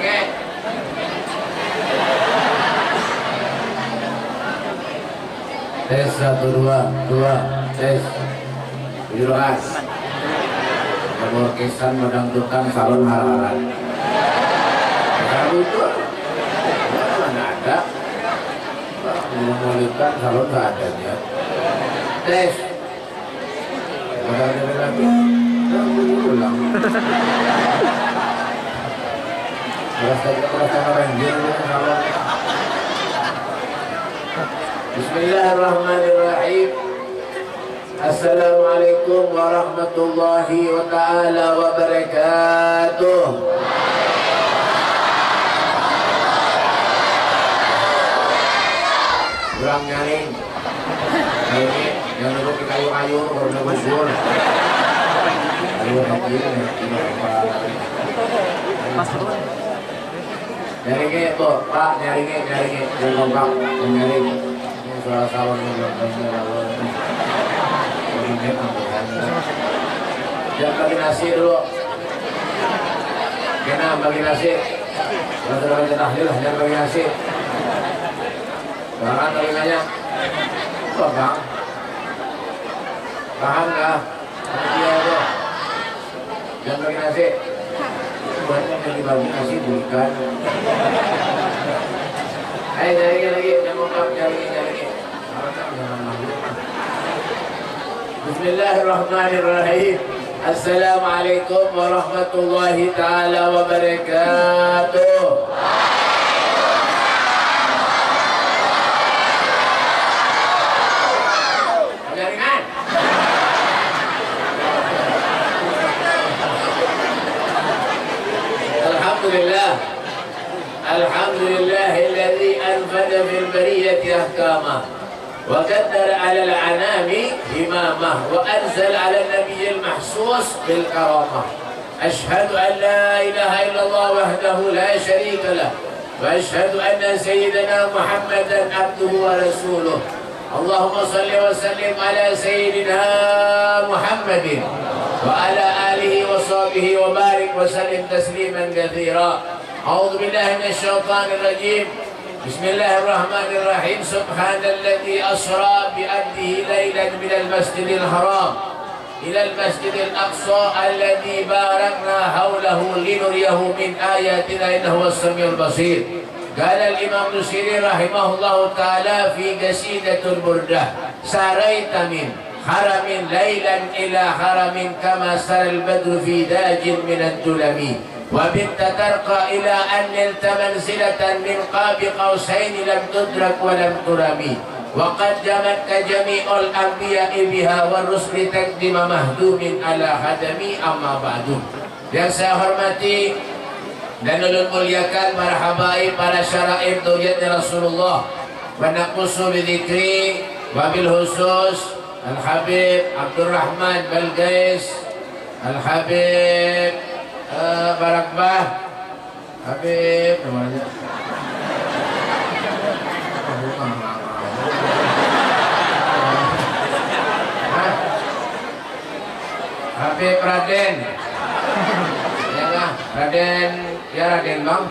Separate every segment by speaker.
Speaker 1: Oke. Tes 1 2 tes. Jelas. Kabur kisan medang-dutang salon hararan. Kalau itu mana ada? Memulihkan salon seadanya. Tes. Padahal lagi. Ulang. Terasa banjir salon. Bismillahirrahmanirrahim. Assalamualaikum warahmatullahi ta'ala wabarakatuh. Kurang nyaring. Ini yang duduk di kayu-kayu baru ngebusur. Ayo hadir. Nyaringnya itu, Pak, nyaringnya. Jangan kompak, nyaring. Ini suara salon jangan bagi nasi dulu. Kena bagi nasi. Kalau sudah baca tahlil, jangan bagi nasi. Jangan telinganya. Apa bang? Paham nggak? Dia itu. Jangan bagi nasi. Buatnya yang dibagi nasi bukan. Ayo nyari lagi, jangan nyari. Bismillahirrahmanirrahim. Assalamualaikum warahmatullahi ta'ala wabarakatuh. Jaringan. Alhamdulillah. Alhamdulillahilladzi anfada fil bariyati ahkamah. وقدر على الأنام إمامه وأنزل على النبي المحسوس بالكرامة. أشهد أن لا إله إلا الله وحده لا شريك له وأشهد أن سيدنا محمدا عبده ورسوله. اللهم صل وسلم على سيدنا محمد وعلى آله وصحبه وبارك وسلم تسليما كثيرا. أعوذ بالله من الشيطان الرجيم. بسم الله الرحمن الرحيم. سبحان الذي أسرى بعبده ليلا من المسجد الحرام إلى المسجد الأقصى الذي باركنا حوله لنريه من آياتنا إنه هو السميع البصير. قال الإمام البصيري رحمه الله تعالى في قصيدة البردة: ساريت من حرم ليلا إلى حرم كما سرى البدر في داج من الدلم وبنت ترقى إلى أن نلت منزلة من قاب قوسين لم تدرك ولم ترمي وقد جمعت جميع الأنبياء بها والرسل تقدم مهدوم على خدمي. أما بعد. Yang saya hormati dan ulun muliakan para habaib, para syara'ib dawjatnya Rasulullah, wa naqussu bidzikri wabil khusus Al-Habib Abdurrahman Balgais, Al-Habib Barakbah, Habib namanya. Habib Raden. Ya lah, Raden, ya Raden bang.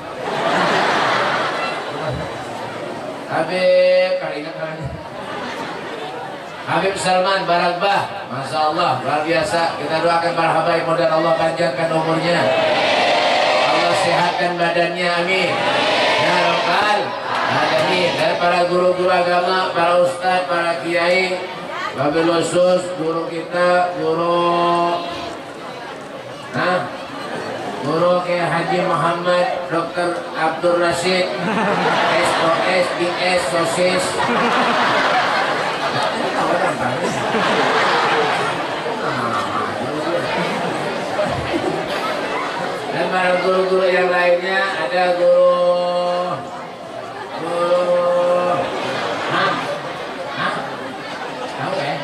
Speaker 1: Habib, kali ingat namanya. Habib Salman Barakbah, Masya Allah, luar biasa. Kita doakan para habaib, mudah Allah panjangkan umurnya, Allah sehatkan badannya, amin ya rabbal alamin. Dan para guru-guru agama, para ustadz, para kiai, wabil khusus guru kita, guru kayak Haji Muhammad Dr. Abdul Rashid SOS DS sosis. Dan para guru-guru yang lainnya, ada guru tahu ya?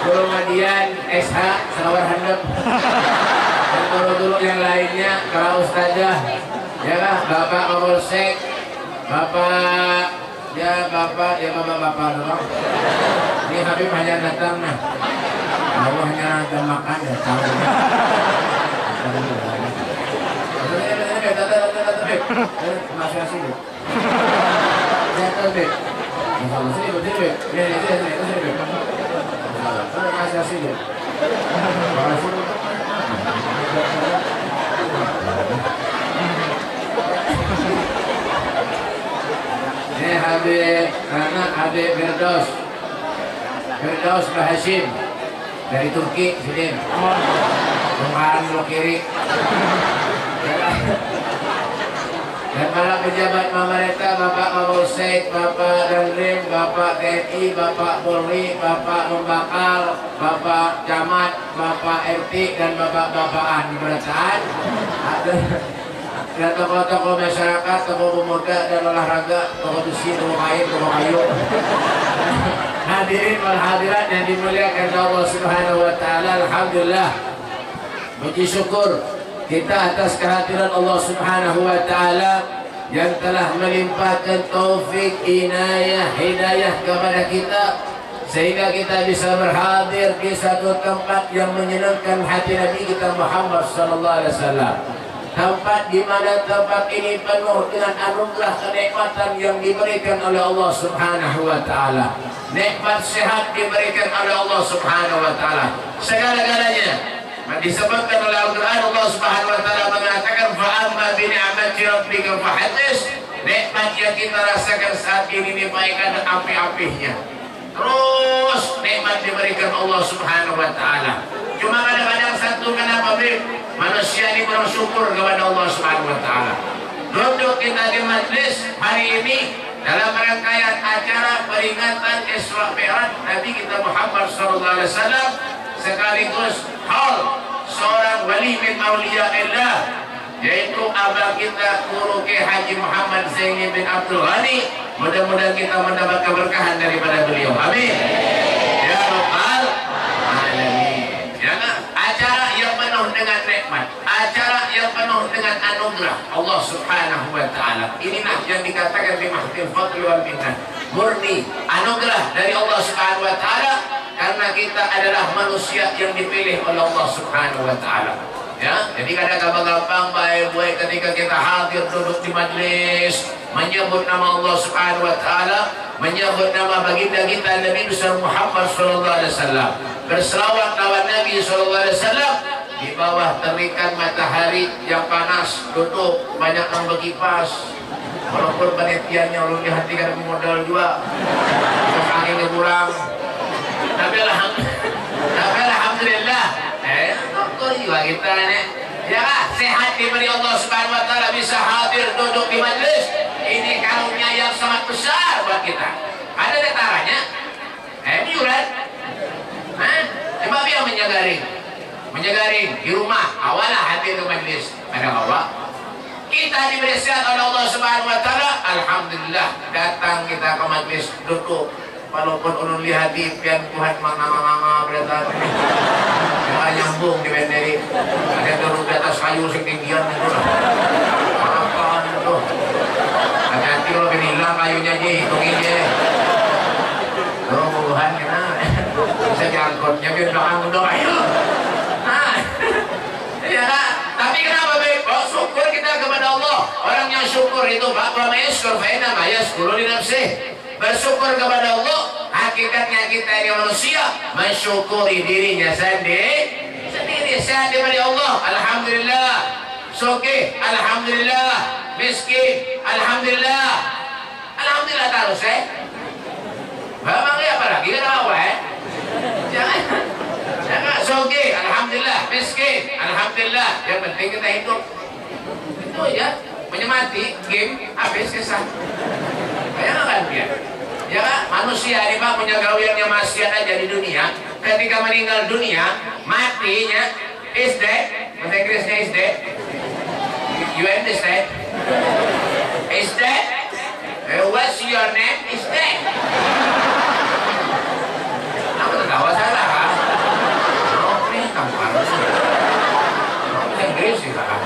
Speaker 1: Guru Madian SH Sawar Handap. Dan guru-guru yang lainnya, para ustazah, ya lah, Bapak Kapolsek, Bapak doang. Ini Habib hanya datang nah. Allah hanya datang makan ya tahu. Masih sini. Jangan deh. Sini. Masih sini. Ini Habib, anak Habib Firdaus Bahashim dari Turki sini. Kemarin lo kiri. Dan para pejabat pemerintah, Bapak Mapolsek, Bapak Danrim, Bapak TNI, Bapak Polri, Bapak Membakal, Bapak Camat, Bapak RT, dan Bapak-Bapakan di pemerintahan. Dan tokoh-tokoh masyarakat, tokoh pemuda dan olahraga, tokoh besi, tokoh kain, tokoh kayu. Hadirin wal hadirat yang dimuliakan Allah Subhanahu wa taala, alhamdulillah. Puji syukur kita atas kehadiran Allah Subhanahu wa taala yang telah melimpahkan taufik, inayah, hidayah kepada kita sehingga kita bisa berhadir di satu tempat yang menyenangkan hati Nabi kita Muhammad sallallahu alaihi wasallam. Tempat di mana tempat ini penuh dengan anugerah kenikmatan yang diberikan oleh Allah Subhanahu wa taala. Nikmat sehat diberikan oleh Allah Subhanahu wa taala. Segala-galanya disebutkan oleh Al-Quran. Allah Subhanahu wa taala mengatakan fa'amma bi ni'mati rabbika fahaddits. Nikmat yang kita rasakan saat ini diberikan api-apinya. Terus nikmat diberikan Allah Subhanahu wa taala. Cuma kadang-kadang satu kenapa manusia ini kurang syukur kepada Allah Subhanahu wa taala. Duduk kita di majlis hari ini dalam rangkaian acara peringatan Isra Mi'raj Nabi kita Muhammad sallallahu alaihi wasallam, sekaligus haul seorang wali min auliyaillah, yaitu abang kita Guru Kiai Haji Muhammad Zaini bin Abdul Ghani. Mudah-mudahan kita mendapat keberkahan daripada beliau. Amin. Ya Rabbal Alamin. Ya, acara yang penuh dengan nikmat, acara yang penuh dengan anugerah Allah Subhanahu wa taala. Inilah yang dikatakan di Mahfil Fadli wal Minnah, murni anugerah dari Allah Subhanahu wa taala, karena kita adalah manusia yang dipilih oleh Allah Subhanahu wa taala. Ya, jadi kadang gampang baik-baik ketika kita hadir duduk di majlis menyebut nama Allah Subhanahu wa taala, menyebut nama baginda kita Nabi besar Muhammad sallallahu alaihi wasallam, berselawat lawan Nabi sallallahu alaihi wasallam di bawah terikan matahari yang panas, duduk banyak yang berkipas. Walaupun penelitiannya ulun dihatikan modal juga, anginnya kurang. Tapi alhamdulillah, kok juga kita nih, ya sehat diberi Allah Subhanahu wa taala, bisa hadir duduk di majlis. Ini karunia yang sangat besar buat kita. Ada detaranya, yuran, coba biar menjagaring di rumah, awalah hadir ke majlis pada Allah. Kita diberi sehat oleh Allah Subhanahu wa taala, alhamdulillah datang kita ke majlis duduk. Walaupun ulun lihat di pian Tuhan manga berita yang nyambung di benderi, ada turun di atas kayu setinggian itu lah. Apaan itu? Hati-hati kalau hilang kayunya aja, hitungin aja. Kalau puluhan kena, bisa jangkutnya ke belakang udah ayo. Nah, ya. Tapi kenapa baik? Oh, syukur kita kepada Allah. Orang yang syukur itu bakal masykur, fa'inna masykur li nafsih. Bersyukur kepada Allah, hakikatnya kita ini manusia mensyukuri dirinya sendiri. Sehat diberi Allah, alhamdulillah. Sugih, alhamdulillah. Miskin, alhamdulillah. Alhamdulillah terus Bang apa lagi kenapa jangan sugih, alhamdulillah. Miskin, alhamdulillah. Yang penting kita hidup. Itu ya, menyemati game habis kesah. Bayangkan dia. Ya kan? Manusia ini Pak punya gawiannya maksiat aja di dunia. Ketika meninggal dunia, matinya is dead. Bahasa Inggrisnya is dead. You understand? Is dead. What's your name? Is dead. Aku tertawa salah kan? Oh, ini kamu harus. Bahasa Inggris sih kan?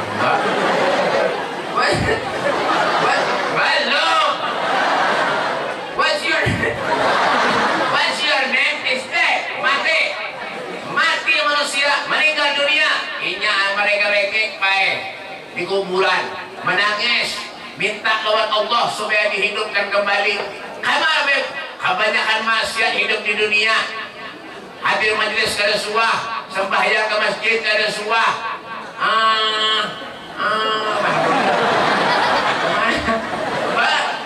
Speaker 1: What's your name is dead. Mati manusia, meninggal dunia. Inya mereka rekek baik. di kuburan, menangis, minta lawan Allah supaya dihidupkan kembali. Karena kebanyakan maksiat hidup di dunia. Hadir majelis kada suah, sembahyang ke masjid kada suah.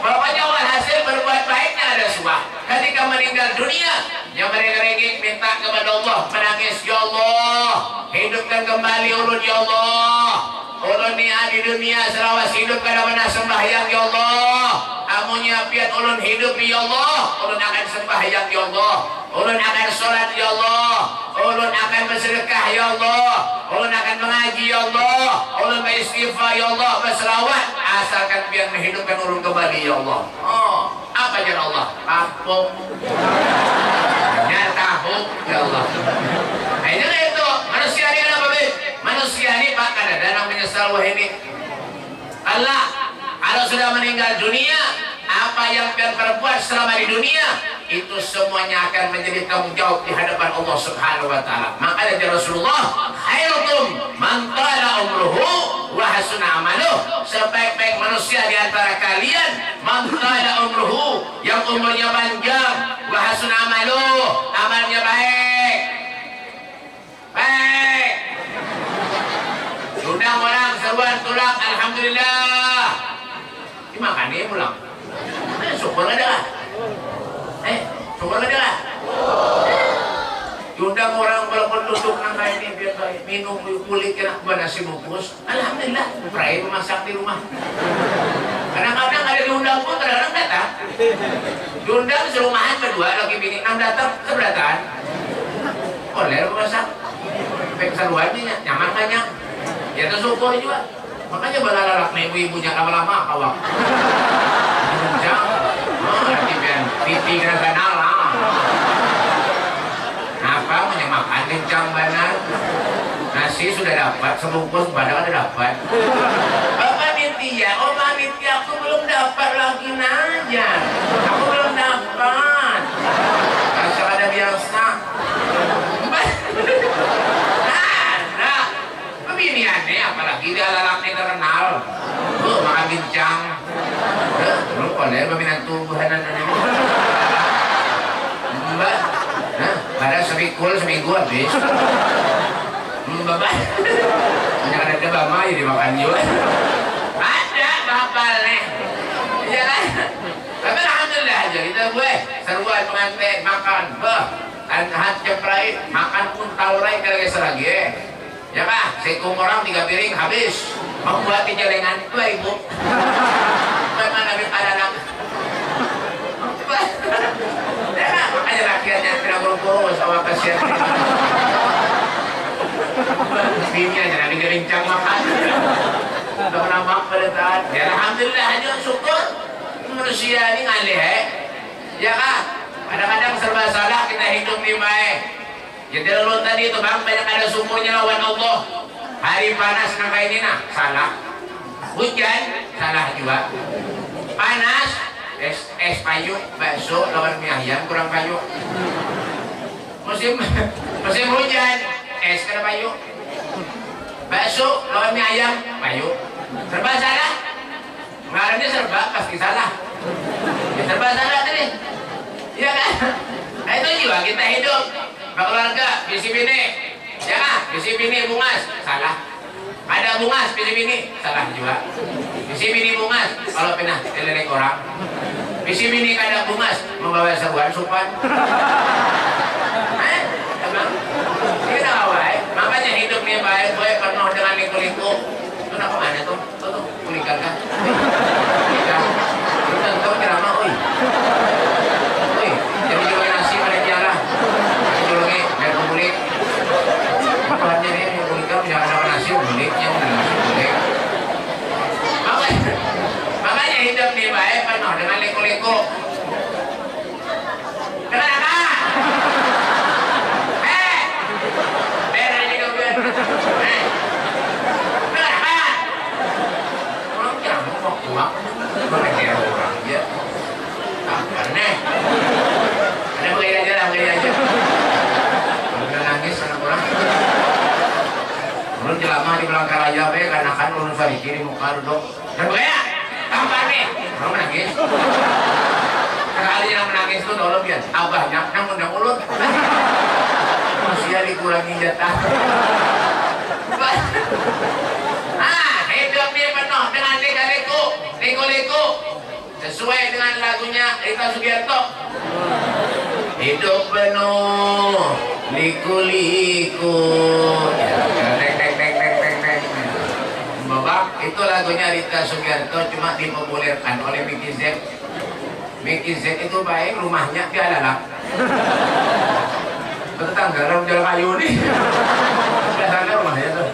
Speaker 1: Pokoknya hasil berbuat baiknya ada suah. Ketika meninggal dunia, yang mereka regik minta kepada Allah, menangis, ya Allah, hidupkan kembali ulun ya Allah. Ulun ni di dunia selawas hidup kada pernah sembahyang ya Allah. Amunnya piat ulun hidup ya Allah, ulun akan sembahyang ya Allah. Ulun akan sholat ya Allah. Ulun akan bersedekah ya Allah. Ulun akan mengaji ya Allah. Ulun beristighfar ya Allah, berselawat, asalkan biar menghidupkan ulun kembali ya Allah. Oh, apa jalan Allah? Kapok. Nyatahuk ya Allah. Nah, ini itu manusia ini apa be? Manusia ini Pak kadang-kadang menyesal wah ini. Allah kalau sudah meninggal dunia, apa yang biar perbuat selama di dunia itu semuanya akan menjadi tanggung jawab di hadapan Allah Subhanahu wa taala. Makanya ya Rasulullah, khairukum man tala umruhu wa hasuna amaluh. Sebaik-baik manusia di antara kalian man tala umruhu, yang umurnya panjang, wa hasuna amaluh, amalnya baik. Baik. Sudah orang seruan tulang, alhamdulillah. Dimakan dia pulang. Syukur ada lah. Syukur ada lah. Diundang orang walaupun duduk nangka ini biar minum kulit kena nasi bungkus. Alhamdulillah, prai memasak di rumah. Kadang-kadang ada diundang pun kadang-kadang datang. Diundang serumahan berdua lagi bini 6 datang seberatan. Oleh memasak. Keseruannya nyaman banyak. Ya itu syukur juga. Makanya balalak ibu-ibunya lama-lama awak. Pipi kena ganala. Apa makan kencang banget. Nasi sudah dapat, sebungkus padahal ada dapat. Panitia, oh panitia aku belum dapat lagi aja. Aku belum dapat. Rasa ada biasa. Nah, pemilihannya apalagi dia lalaknya terkenal. Makan kencang. Belum boleh peminat tubuhanan ini. Mbak, nah, pada seminggu habis. Mbak, jangan ada bama ya dimakan juga. Ada bapal nih, iya kan? Tapi alhamdulillah aja kita gue seruan pengantin makan, hat ceprai makan pun taurai kira-kira seragi. Ya kah, sekum orang 3 piring habis. Mau buat di jelengan itu ibu. Bagaimana anak-anak? Ya, makanya rakyatnya tidak buru-buru sama kasihan. Bininya jangan digerincang makan. Udah menambah pada saat. Ya alhamdulillah aja syukur. Manusia ini ngalih. Ya kah? Kadang-kadang serba salah kita hidup di baik. Jadi lalu tadi itu bang banyak ada sumurnya lawan Allah. Hari panas nangka ini nah salah. Hujan salah juga. Panas es payu, bakso lawan mie ayam kurang payu. Musim hujan es kena payu. Bakso lawan mie ayam payu. Serba salah. Ngarangnya serba pasti salah. Ya, serba salah tadi. Iya kan? Nah itu juga kita hidup. Keluarga, visi bini, ya kan? Visi bini bungas, salah. Ada bungas, visi bini, salah juga. Visi bini bungas, kalau pernah telerek orang. Visi bini kada bungas, membawa seruan supan. Emang? Ini tak awal, makanya hidup nih baik, gue penuh dengan liku-liku. Itu nak kemana tuh? Tuh, kulikan kan? Kulikan. Itu tentu kerama, oi. Jadi juga nasi pada jarah. Biar kulit makanya ini kulit jangan ada nasi kulitnya nasi kulit makanya hidup nih baik penuh dengan liku-liku. Kenapa? Biar hidup biar kenapa? Orang jangan mau kuat mereka orang ya apa nih ada begini aja lah begini aja nangis anak orang. Lu
Speaker 2: Ulun jelama di belakang raya be karena kan ulun sariki di muka duduk. Dan ya, tampan nih. Kamu menangis. Sekali yang menangis itu tolong ya. Abahnya yang undang ulun. Masih dikurangi jatah. Hidup ini penuh dengan liku-liku. Sesuai dengan lagunya Rita Sugiarto. Hidup penuh liku-liku. Bapak, itu lagunya Rita Sugiarto cuma dipopulerkan oleh Mickey Z. Mickey Z itu baik, rumahnya di Alalak. Tetangga orang Jalan Kayu nih. Biasanya rumahnya tuh.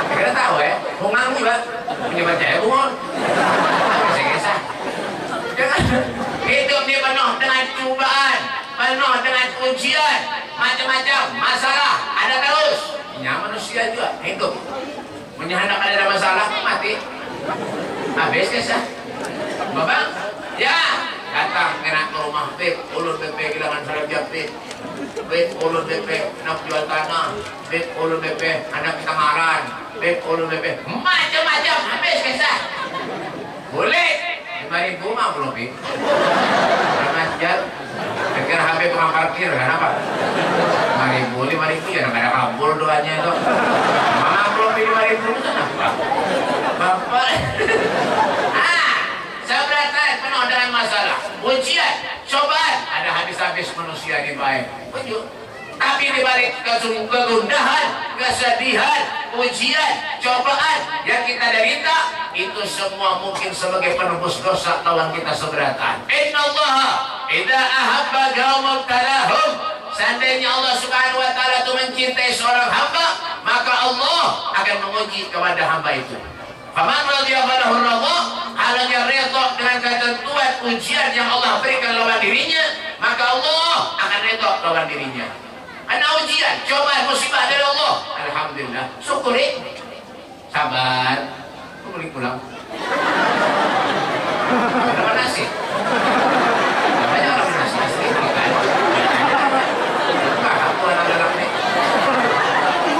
Speaker 2: Kita tahu ya, hungang juga. Punya baca ya, bungon. Kisah-kisah. Hidup ini penuh dengan cobaan, penuh dengan ujian, macam-macam masalah ada terus. Ya manusia juga hidup. Menyenangkan ada masalah mati. Habis kisah. Bapak, ya datang kena ke rumah Beb, ulun BP kehilangan sarap Beb, Beb ulun BP nak jual tanah, Beb ulun BP anak tamaran, Beb ulun BP macam-macam habis kisah. Boleh 5.000 mah belum Beb. Ngajar, pikir HP tukang parkir kan apa? 5.000 ya nggak ada kabur doanya itu. Mana belum 5.000 itu kenapa? Bapak. Seberatan penuh dengan masalah, ujian, cobaan, ada habis-habis manusia ini baik. Betul. Tapi di balik kegundahan, kesedihan, ujian, cobaan yang kita derita, itu semua mungkin sebagai penebus dosa lawan kita seberatan. Innallaha idza ahabba qauman talahum. Seandainya Allah Subhanahu wa taala itu mencintai seorang hamba, maka Allah akan menguji kepada hamba itu. Faman radhiyallahu anhu, halanya redha dengan ketentuan ujian yang Allah berikan lawan dirinya, maka Allah akan redha lawan dirinya. Karena ujian, cobaan, musibah dari Allah. Alhamdulillah, syukuri, sabar, boleh pulang. Berapa nasi? Banyak orang nasi asli, kan? Enggak, aku anak-anak nih.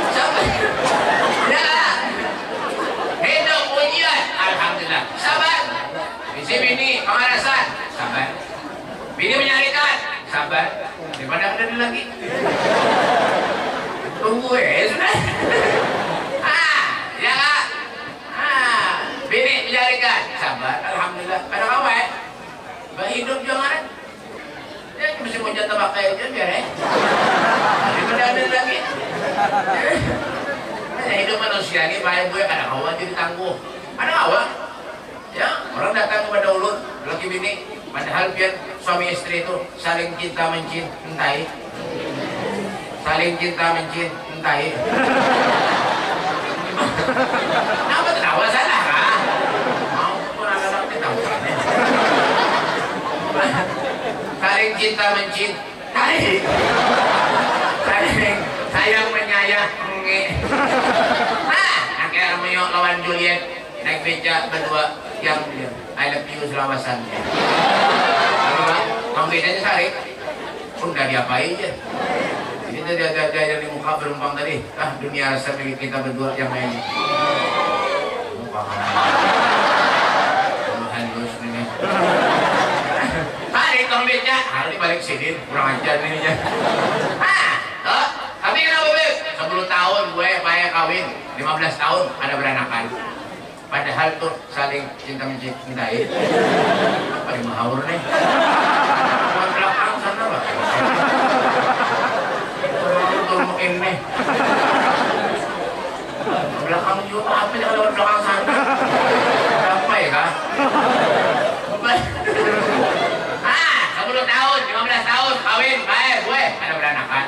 Speaker 2: Sabar. Ya. Hidup ujian, alhamdulillah. Sabar. Bisi bini pemanasan, sabar. Bini menyarikan, sabar. Daripada ada lagi. Tunggu ya sudah. Ya kak. Bini menyarikan, sabar. Alhamdulillah. Pada kamu ya. Hidup jangan. Ya mesti mau jatuh pakai aja biar ya. Daripada ada lagi. Hidup manusia ini baik gue ada kawan jadi tangguh, ada kawan ya orang datang kepada ulun laki bini padahal biar suami istri itu saling cinta mencintai, saling cinta mencintai. Kenapa ketawa salah kah? Mau pun anak-anak kita saling cinta mencintai, saling sayang menyayang. Akhirnya Romeo lawan Juliet naik beca berdua yang I love you selawasan. Kamu bedanya Sari udah diapain aja. Ini dia yang di muka berumpang tadi. Dunia rasa milik kita berdua yang main. Halus ini. Sari kamu beca harus dibalik sini kurang ajar ininya. Tapi kenapa Beb? 10 tahun gue bayar kawin, 15 tahun ada beranakan. Padahal tuh saling cinta mencintai. Apa yang mahaur nih? Belakang sana Pak. Betul mungkin nih. Belakang juga apa yang ada belakang sana? Apa ya kak? 10 tahun, 15 tahun kawin bayar gue ada beranakan.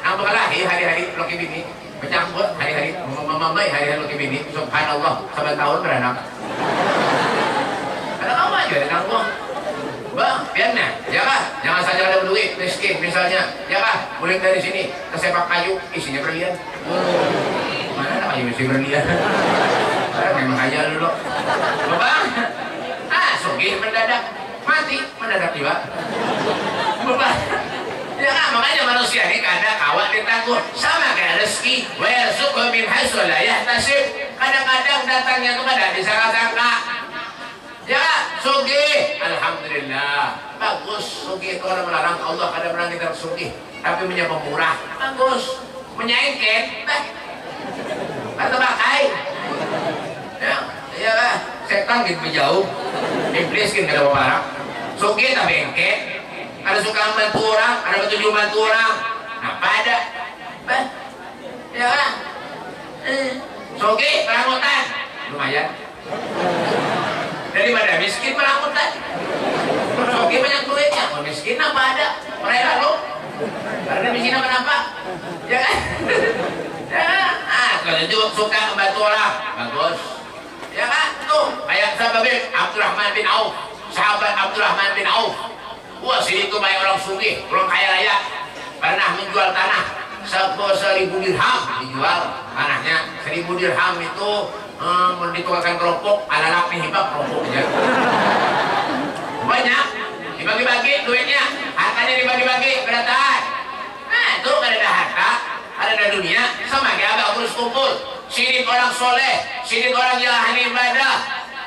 Speaker 2: Ang bakalahi hari-hari laki bini bercampur hari-hari mamamay hari-hari laki bini subhanallah 9 tahun beranak. Ada kamu aja ada tanggung. Bang, biarnya, ya kah? Jangan saja ada duit miskin misalnya, ya kah? Mulai dari sini ke sepak kayu isinya berlian. Mana ada kayu isi berlian? Memang aja dulu. Bang, sugih mendadak mati mendadak juga. Bang. Ya makanya manusia ini kada kawan ditangguh sama kayak rezeki wa yarzuqhu min haitsu la yahtasib. Kadang-kadang datangnya itu kada disangka-sangka. Ya, sugih, alhamdulillah, bagus. Sugih itu orang melarang Allah, kada melarang kita sugih, tapi menyapa murah, bagus. Menyaingkan, atau pakai, ya lah, setan gitu jauh, iblis gitu kada parah. Sugih tapi engke, ada suka membantu orang, ada ketujuh membantu orang, apa ada, ya lah, sugih perambutan, lumayan. Daripada miskin perambutan, sugih banyak duitnya, mau miskin apa ada, mereka lo, karena miskin apa, ya kan? Kalau itu suka membantu orang, bagus, ya kan? Tuh, kayak sahabat Abdurrahman bin Auf, sahabat Abdurrahman bin Auf, wah sini itu banyak orang sugih, orang kaya raya, pernah menjual tanah 1.000 dirham dijual tanahnya. 1.000 dirham itu ditukarkan kelompok, anak-anak nih hibak kelompok aja. Banyak, dibagi-bagi duitnya, hartanya dibagi-bagi, berataan. Nah itu kada ada harta, ada dunia, sama kayak agak urus kumpul. Sini orang soleh, sini orang yang ahli ibadah,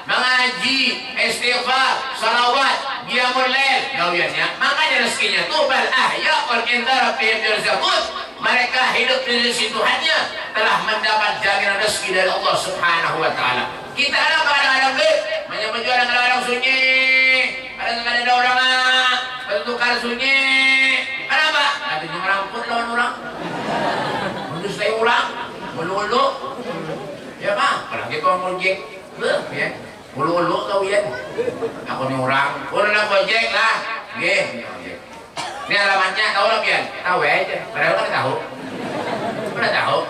Speaker 2: mengaji, istighfar, salawat, qiyamul lail, gawiannya. Makanya rezekinya tuh bal ahya wal inda rabbihim yurzaqun. Mereka hidup di sisi Tuhannya telah mendapat jaminan rezeki dari Allah Subhanahu wa taala. Kita ada kadang-kadang menjual kadang-kadang sunyi, kadang-kadang ada orang bertukar sunyi. Kenapa? Ada yang ramput lawan orang. Untuk saya ulang, ulu-ulu. Ya Pak, kalau kita ngojek, ya. Ulu-ulu kau ya. Aku ni orang, nak ngojek lah. Nggih, ngojek. Ini alamatnya tahu lah Pian? Tahu aja, padahal kan tahu. Pernah tahu?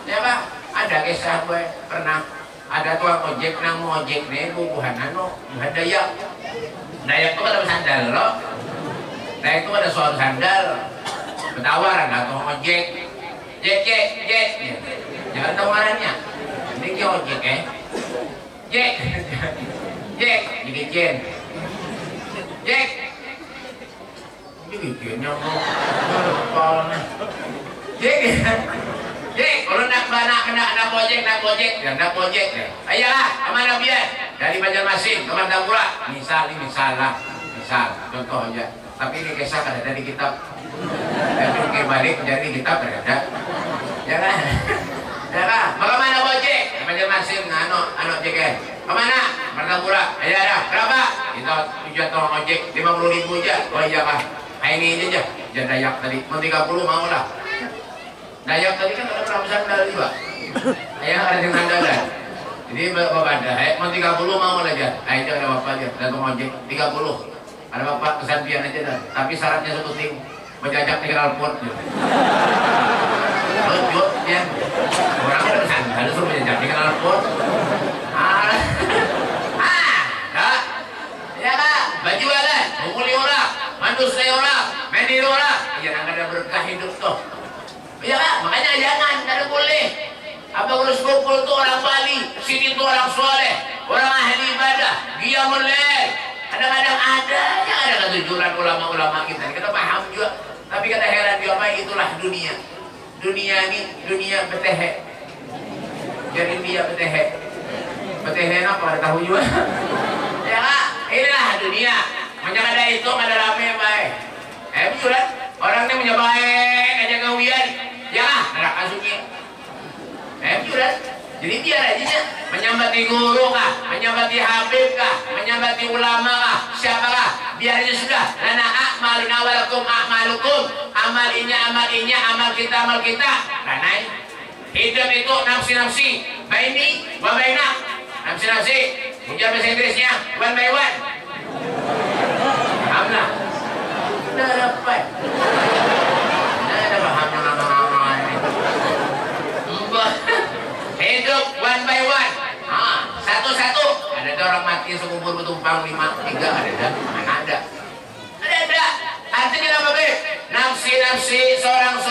Speaker 2: Ya Pak, ada kisah gue pernah ada tukang ojek nang ojek nih bubuhan anu, bukan Dayak. Dayak itu ada sandal loh. Dayak itu ada soal sandal. Bertawaran atau ojek. Jek. Jangan tawarannya. Ini ki ojek Jek. Dikikin. Jek. Bikinnya mau kepalanya. Jek, kalau nak gojek, ya nak gojek ya. Ayolah, amanah biar dari Banjarmasin ke Martapura. Misal lah, contoh aja. Tapi ini kisah kan ada di kitab. Tapi balik jadi kitab ada. Ya kan? Bagaimana gojek? Banjarmasin, anu jek. Kemana? Martapura. Ayo dah, berapa? Kita tujuan tukang ojek 50.000 aja. Oh iya Pak. Ini aja, jangan Dayak tadi, mau 30 mau lah. Dayak tadi kan ada perang sandal juga. Ayah ada yang sandal kan. Jadi bapak ada, mau 30 mau aja. Itu ada bapak aja, datang ojek 30. Ada bapak kesampian aja dah. Tapi syaratnya satu ting, menjajak di knalpot. Lucu ya. Orang ada sandal, suruh menjajak di knalpot. Ya Kak, baju ada, mukuli orang. Mantus saya orang, mandiri orang, ya nggak ada berkah hidup tuh. Ya Kak, makanya jangan, nggak boleh. Apa urus kumpul tuh orang Bali, sini tuh orang soleh, orang ahli ibadah, qiyamul lail. Kadang-kadang ada, yang ada ketujuan ulama-ulama kita. Kita paham juga, tapi kata heran dia apa? Itulah dunia. Dunia ini dunia betehe. Jadi dia betehe. Betehe apa? Ada tahu juga. Ya Kak, inilah dunia. Macam ada itu, ada rame baik. Bulan orang ini punya baik aja gawian, ya neraka sunyi. Bulan, jadi biar aja menyambati guru kah, menyambati habib kah, menyambati ulama kah, siapa kah, biar aja sudah. Lana a'malun awalakum a'malukum, amal kita. Lanai hidup itu nafsi, baini wa baina, nafsi. Ujar bahasa Inggrisnya one by one. Pahamlah. Tidak dapat. Tidak ada paham nama-nama ini. Hidup one by one. Satu-satu. Ada orang mati sekubur bertumpang 5, 3 ada. Mana ada? Ada. Artinya apa be? Nafsi seorang.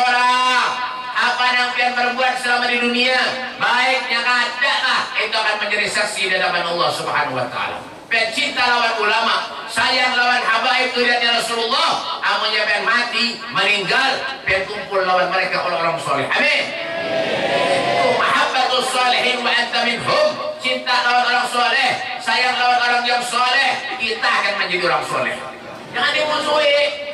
Speaker 2: Apa yang kalian perbuat selama di dunia, baiknya ada lah, itu akan menjadi saksi di hadapan Allah Subhanahu wa taala. Pencinta lawan ulama, sayang lawan habaib duriannya Rasulullah, amunnya pengen mati, meninggal, pengen kumpul lawan mereka orang-orang soleh. Amin. anta minhum, cinta lawan orang soleh, sayang lawan orang yang soleh, kita akan menjadi orang soleh. Jangan dimusuhi.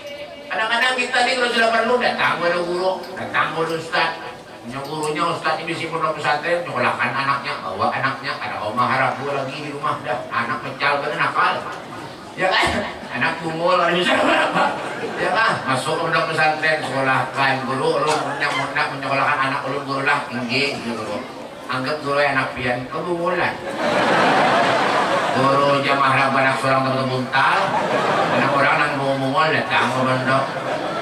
Speaker 2: Kadang-kadang kita ini kalau sudah perlu datang kepada guru, datang kepada ustaz. Punya gurunya ustaz ini si pondok pesantren, nyekolahkan anaknya, bawa anaknya, ada omah harap gua lagi di rumah dah, anak mecal kan nakal. Ya kan? Anak bungul ada bisa apa? Ya kan? Masuk ke pondok pesantren, sekolahkan guru, lu nak menyekolahkan anak ulun guru lah, tinggi guru. Anggap guru anak pian, kebungulan. Guru jamaah harap anak seorang terbuntal, anak orang nang bungul datang ke pondok.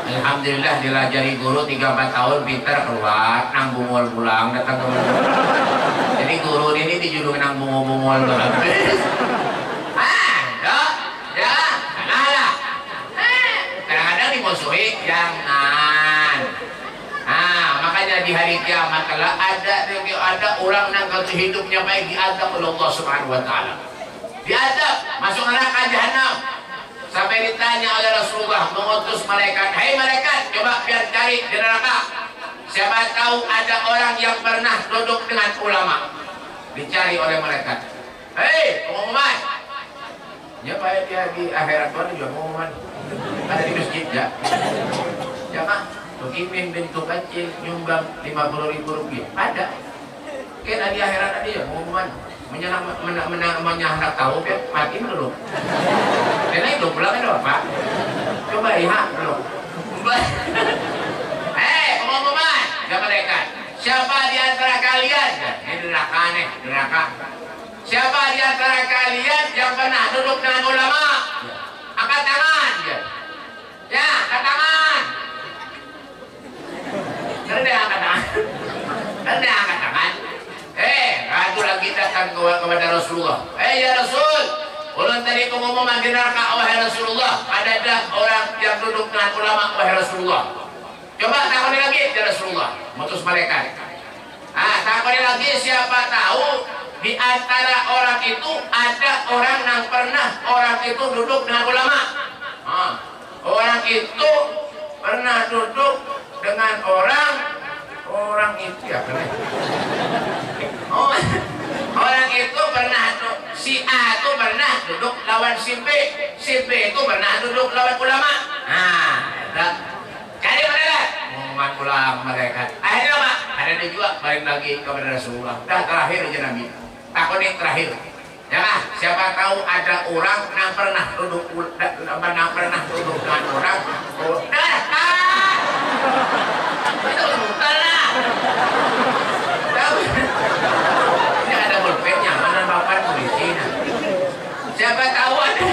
Speaker 2: Alhamdulillah dilajari guru 3-4 tahun pintar keluar nang bungul pulang datang ke pondok. Jadi guru ini dijuluki nang bungul tuh habis. Dimusuhi jangan. Makanya di hari kiamat kalau ada orang yang hidupnya baik diadab oleh Allah Subhanahu wa taala. Diadab, masuk neraka jahanam. Sampai ditanya oleh Rasulullah mengutus malaikat, "Hai malaikat, coba biar cari di neraka. Siapa tahu ada orang yang pernah duduk dengan ulama." Dicari oleh malaikat. "Hei, pengumuman." Ya Pak, dia di akhirat itu juga pengumuman. Ada di masjid ya. Ya Pak, Tukimin bentuk kecil nyumbang 50.000 rupiah. Ada. Kena di akhirat ada ya pengumuman. Menyanak tahu ya, mati dulu. Karena itu pulang kan Pak. Coba lihat dulu. Pengumuman, ya malaikat. Siapa di antara kalian? Ini neraka nih, neraka. Siapa di antara kalian yang pernah duduk dengan ulama? Angkat tangan. Ya, angkat tangan. Rendah angkat tangan. Rendah angkat tangan. Ragu lagi datang kepada Rasulullah. Ya Rasul, ulun tadi pengumuman di neraka, wahai Rasulullah. Ada orang yang duduk dengan ulama, wahai Rasulullah. Coba takoni lagi ya Rasulullah. Mutus malaikat. Takoni lagi, siapa tahu di antara orang itu ada orang yang pernah orang itu duduk dengan ulama. Orang itu pernah duduk dengan orang itu ya benar. Orang itu pernah si A itu pernah duduk lawan si B itu pernah duduk lawan ulama. Jadi mana pengumuman ulama mereka. Akhirnya Pak, ada juga balik lagi kepada Rasulullah. Dah terakhir aja Nabi. Takutnya terakhir. Ya, siapa tahu ada orang yang pernah duduk dengan orang. Itu bukan lah. Ini ada pulpennya, mana bapak polisi. Siapa tahu ada.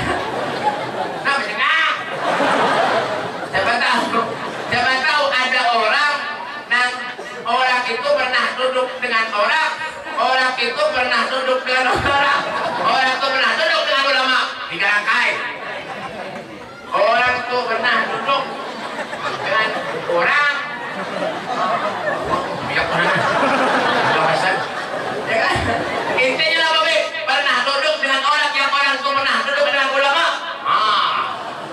Speaker 2: Siapa tahu ada orang yang orang itu pernah duduk dengan orang itu pernah duduk dengan orang itu pernah duduk dengan ulama. 3 rangkai. Orang itu pernah duduk dengan orang. Biar mana? Bahasan. Ya kan? Intinya apa be? Pernah duduk dengan orang yang orang itu pernah duduk dengan ulama.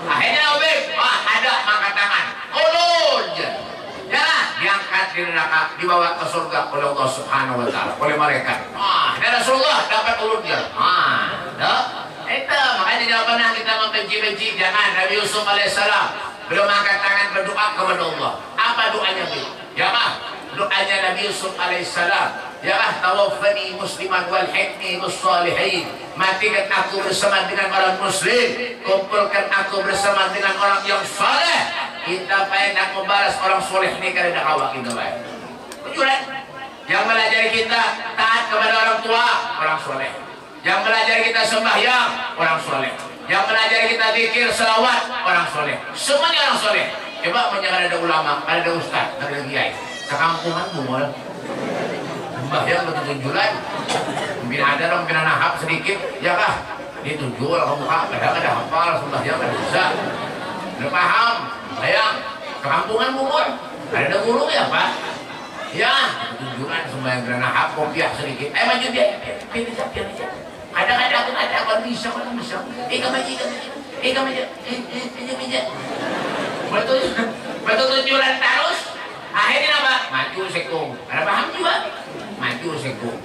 Speaker 2: Akhirnya apa be? Ada angkat tangan. Ulun. Ya, diangkat di neraka, dibawa ke surga oleh Allah Subhanahu wa taala, oleh malaikat. Dan Rasulullah dapat ulunnya. Itu makanya jangan pernah kita membenci-benci. Jangan. Nabi Yusuf alaihissalam belum angkat tangan berdoa kepada Allah. Apa doanya beliau? Ya doanya Nabi Yusuf alaihissalam. Ya tawaffani musliman wal hikmi bis salihin. Matikan aku bersama dengan orang muslim, kumpulkan aku bersama dengan orang yang saleh. Kita pengen membalas orang soleh ini karena dakwah kita baik. Tujuan yang melajari kita taat kepada orang tua, orang soleh. Yang melajari kita sembahyang, orang soleh. Yang melajari kita zikir, selawat, orang soleh. Semuanya orang soleh. Coba menjaga ada ulama, ada ustaz, ada kiai. Sekampungan bungol. Sembahyang betul-betulan. Mungkin ada orang kena nahap sedikit, ya kah? Ditujuh orang muka, kadang ada hafal, sembahyang ada bisa. Udah paham? Sayang, kekampungan bungol. Ada guru ya Pak? Ya, tujuan sembahyang kena nahap, kopiah sedikit. Maju dia, pilih aja. Kadang-kadang aku ada, kalau bisa. Ikan aja. Betul tujuan terus. Akhirnya apa? Maju sekung. Ada paham juga? Maju sekung.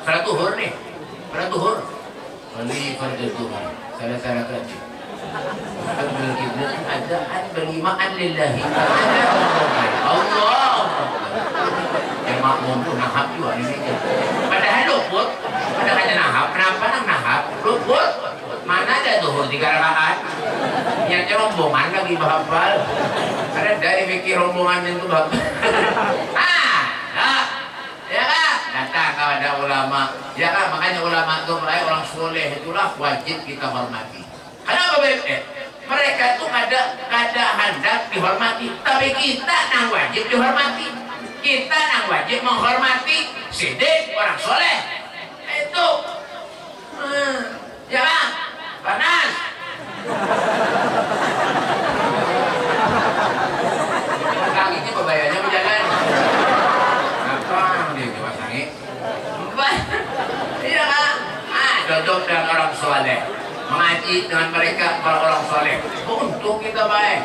Speaker 2: Salat duhur nih. Salat duhur. Beli fardhu duhur. Salah-salah kaji. Berkiblat adaan berimaan lillahi. Allah. Yang makmum pun nahap juga ini. Padahal luput. Padahal nahap. Kenapa nahap? Luput. Mana ada duhur 3 rakaat? Yang rombongan lagi bahapal. Ada dari mikir rombongan itu bahapal. Ya kan? Datang kepada ulama. Ya kan? Makanya ulama itu orang soleh itulah wajib kita hormati. Kenapa mereka itu kada hendak dihormati, tapi kita nang wajib dihormati. Kita nang wajib menghormati sidik orang soleh. Itu. Ya kan? Panas. Kakinya bebayanya berjalan. Apa dia pasangi? Iya kan? Duduk dengan orang soleh, mengaji dengan mereka para orang soleh. Untung kita baik.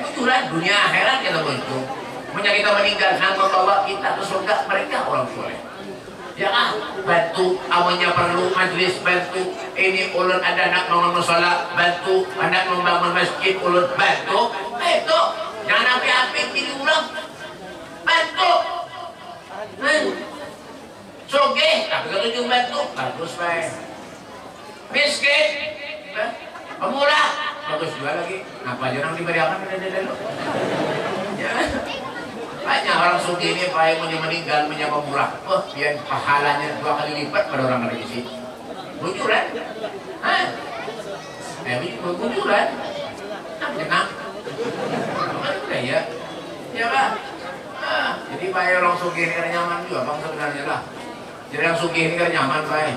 Speaker 2: Betulan dunia akhirat kita untung. Punya kita meninggal dan membawa kita ke surga mereka orang soleh. Ya kan? Bantu, awalnya perlu majlis, bantu. Ini ulun ada anak bangun musola, bantu. Anak membangun masjid, ulun bantu. Itu jangan api-api jadi ulang. Bantu. Soge, tapi kalau juga bantu, bagus baik. Miskin, pemurah, bagus juga lagi. Kenapa jangan diberikan dulu? Ya. Banyak orang suki ini baik meninggal menyapa murah. Biar pahalanya 2 kali lipat pada orang lagi sih. Bujuran, bujuran, tenang. Bukan ya, ya kan? Jadi baik orang suki ini karena nyaman juga bang sebenarnya lah. Jadi yang suki ini karena nyaman baik.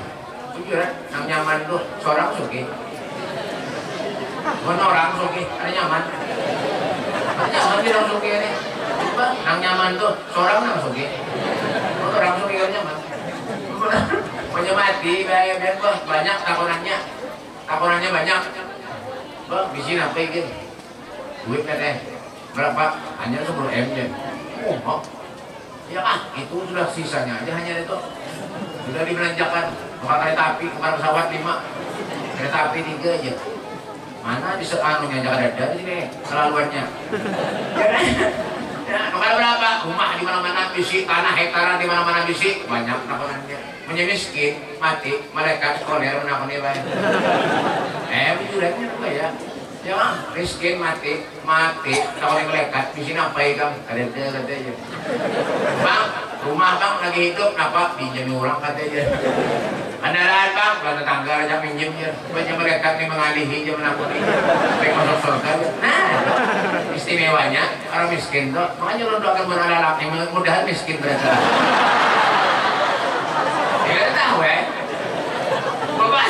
Speaker 2: Bujuran, yang nyaman tuh seorang suki. Bukan orang suki karena nyaman. Nyaman dia orang suki ini. Nang nyaman tuh seorang nang suki. Orang suki kan nyaman. Punya mati biar banyak takonannya banyak. Bang, di sini apa ini? Duit katanya berapa? Hanya 10 M ya. Oh, ya itu sudah sisanya aja hanya itu. Sudah dibelanjakan bukan kereta api, bukan pesawat 5, kereta api 3 aja. Mana di seanunya jangan ada di sini kelaluannya. Ya, kepada berapa? Rumah di mana-mana bisi, tanah hektaran di mana-mana bisi, banyak nakonannya. Menjadi miskin, mati, malaikat koler menakoni baik. Bujurannya apa ya? Ya bang, miskin mati, nakoni malaikat, bisi napai kamu, ada aja. Bang, rumah bang lagi hidup, kenapa? Pinjami orang katanya. Kendaraan bang, kalau tetangga aja pinjamnya, banyak malaikat nih mengalihi, dia menakuni, baik masuk surga. Nah, istimewanya orang miskin tuh, makanya lo doakan buat anak ini mudahan miskin berarti. Ya tahu ya, bapak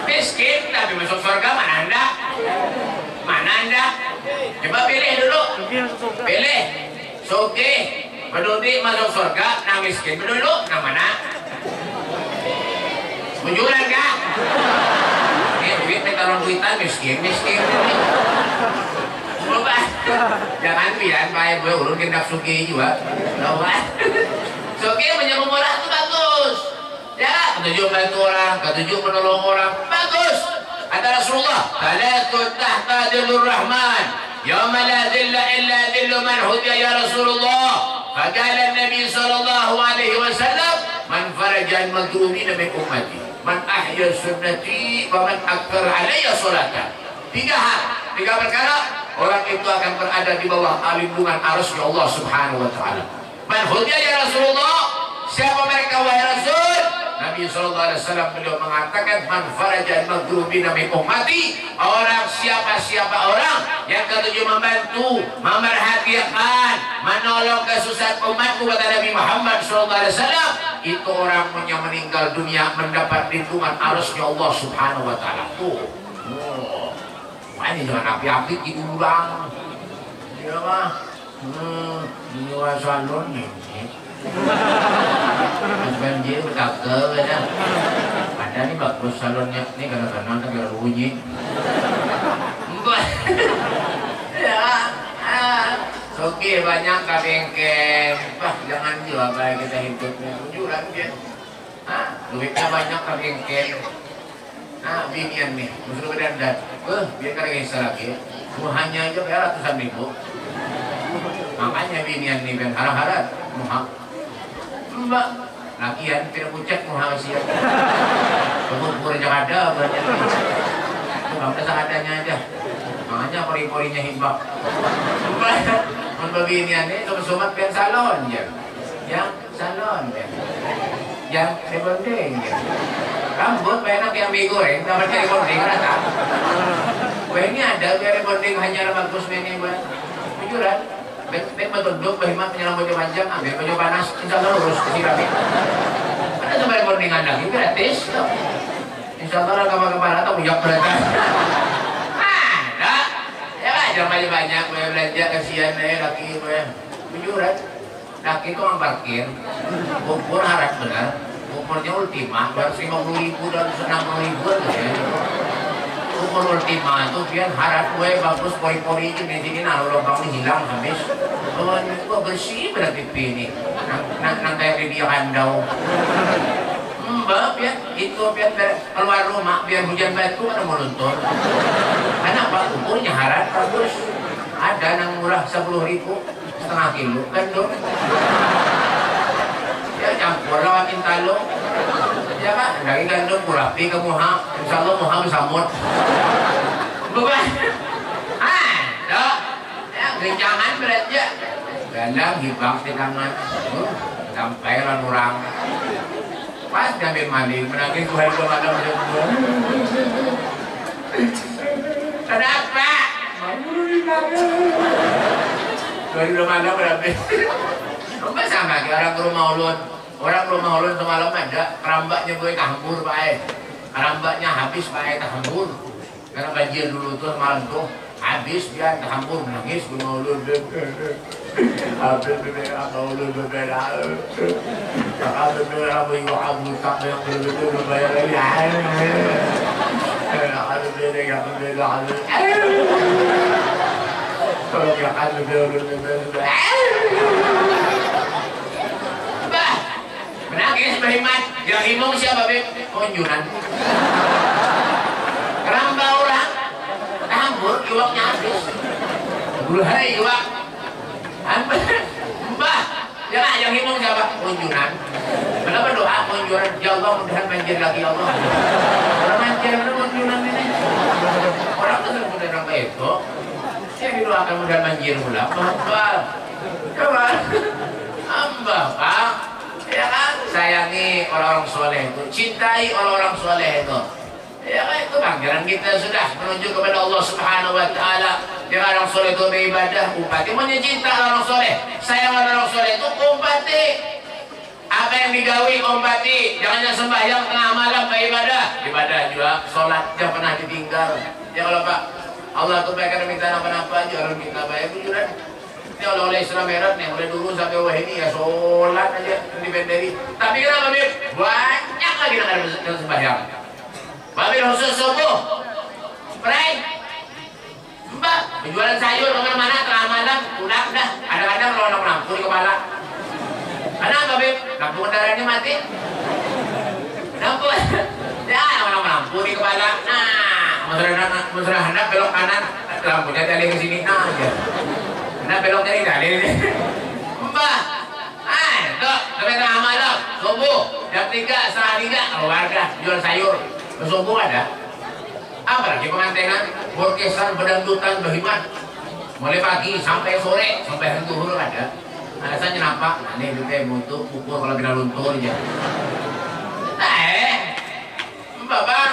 Speaker 2: miskin tapi masuk surga mana anda? Coba pilih dulu, pilih, soge, peduli masuk surga, nah miskin dulu, nah mana? Bujuran kah? Ini duit metalon duitan miskin. Bapak, jangan biar baik gue urun kendak suki juga. Suki menyambung orang itu bagus. Ya, ketujuh bantu orang, ketujuh menolong orang, bagus. Kata Rasulullah, "Salatun tahta dhillur Rahman, yauma la dhilla illa dhillu man hudiya ya Rasulullah." Faqala Nabi sallallahu alaihi wasallam, "Man faraja al-madhlumin min ummati, man ahya sunnati, wa man akthar alayya salatan." 3 hal, 3 perkara. Orang itu akan berada di bawah lindungan arasy Allah Subhanahu wa taala. Man hudiya ya Rasulullah, siapa mereka wahai Rasul? Nabi sallallahu alaihi wasallam beliau mengatakan man faraja al-madhrubina min ummati, orang siapa orang yang ketujuh membantu, memerhatikan, menolong kesusahan umatku, kata Nabi Muhammad sallallahu alaihi wasallam, itu orang yang meninggal dunia mendapat lindungan arasy Allah Subhanahu wa taala. Ini jangan api-api diulang. Ya mah. Ini wasalon nih. Banjir tak ke ya. Ada nih bagus salonnya. Ini kadang-kadang tapi bunyi. Ya. Oke, banyak kabengken. Jangan jual kayak kita hidupnya. Jualan dia. Duitnya banyak tapi engken. Binian nih, musuh berdandan. Biar kalian bisa lagi. Muhanya aja kayak ratusan ribu. Makanya binian nih ben harap-harap muha. Mbak, lakian tidak pucat muha sih. Pengubur jangan ada banyak. Enggak seadanya aja. Makanya pori-porinya hibak. Mbak binian nih sobat ben salon ya. Yang salon ya. Yang sebondeng ya. Rambut enak yang mie goreng, dapat cari bonding rata. Ini ada cari bonding hanya bagus ini buat jujuran. Ben betunduk, behimat punya rambutnya panjang, ambil baju panas, insya Allah lurus ke sirabi. Ada sampai bondingan lagi gratis. Insya Allah kepala atau bujak berata. Ada, ya aja banyak belanja kasihan laki jujuran. Laki itu orang parkir, ukur harap benar. Umurnya Ultima, baru 50.000 dan 60.000 ya. Umur Ultima itu biar harap gue bagus pori-pori itu di sini naruh lubang hilang habis. Oh ini gue bersih berarti ini. Nang kayak dia kandau. Mbak biar itu biar keluar rumah biar hujan batu kan mau luntur. Kenapa umurnya harap bagus? Ada yang murah 10.000 setengah kilo kan dong. Ya campur lawan intalo. Ya kan, dari gandum kurapi ke muha. Insya Allah muha besamut. Bukan? Dok. Ya, gencangan beratnya. Gandang hibak di tangan. Sampai orang. Pas ngambil mandi, menangis Tuhan belum ada macam gua. Kenapa? Tuhan belum ada berarti. Rumah sama lagi orang ke rumah ulun. Orang ke rumah ulun semalam ada kerambaknya gue kahambur baik. Kerambaknya habis baik kahambur. Karena banjir dulu tuh malam tuh habis dia kahambur menangis ke rumah ulun. Habis beberapa apa ulun beberapa. Kalau beberapa ibu kamu tak yang betul bayar lagi. Kalau beberapa kalau yang ada beberapa. Menangis berhemat, yang imong siapa beb? Konjuran. Keramba orang, tambur, iwaknya habis. Gulai iwak. Mbah, jangan yang imong siapa? Konjuran. Kenapa doa konjuran? Ya Allah, mudahan banjir lagi ya Allah. Orang banjir, mana konjuran ini? Orang tuh mudah sampai itu. Yang didoakan mudahan banjir pula. Mbah, coba. Mbah, Pak. Ya kan, sayangi orang-orang soleh itu, cintai orang-orang soleh itu. Ya kan, itu panggilan kita sudah menuju kepada Allah Subhanahu Wa Taala. Yang orang soleh itu beribadah, umpati mencinta orang soleh. Sayang orang soleh itu umpati. Apa yang digawi umpati. Jangan sembahyang tengah malam beribadah. Ibadah juga, sholat jangan pernah ditinggal. Ya kalau Pak, Allah tuh baikkan minta apa-apa aja orang kita bayar tujuan. Oleh Islam Merah nih, mulai dulu sampai wah ini ya sholat aja independeni. Tapi kenapa Bib? Banyak lagi yang ada sembahyang. Babil khusus subuh, pray, Mbak, penjualan sayur kemana-mana tengah malam, pulang dah. Kadang-kadang kalau orang lampu di kepala. Kenapa Bib? Lampu kendaraannya mati. Lampu, ya orang lampu di kepala. Nah, mesra hendak belok kanan, lampunya tali ke sini. Nah, aja. Nah belok dari tadi Mbak tuh sampai tengah malam subuh jam 3, setengah 3 keluar dah jual sayur subuh ada apalagi pengantenan orkestra berdangdutan berhimat mulai pagi sampai sore sampai hari zuhur ada alasannya nampak ini juga butuh ukur kalau tidak luntur aja Mbak bang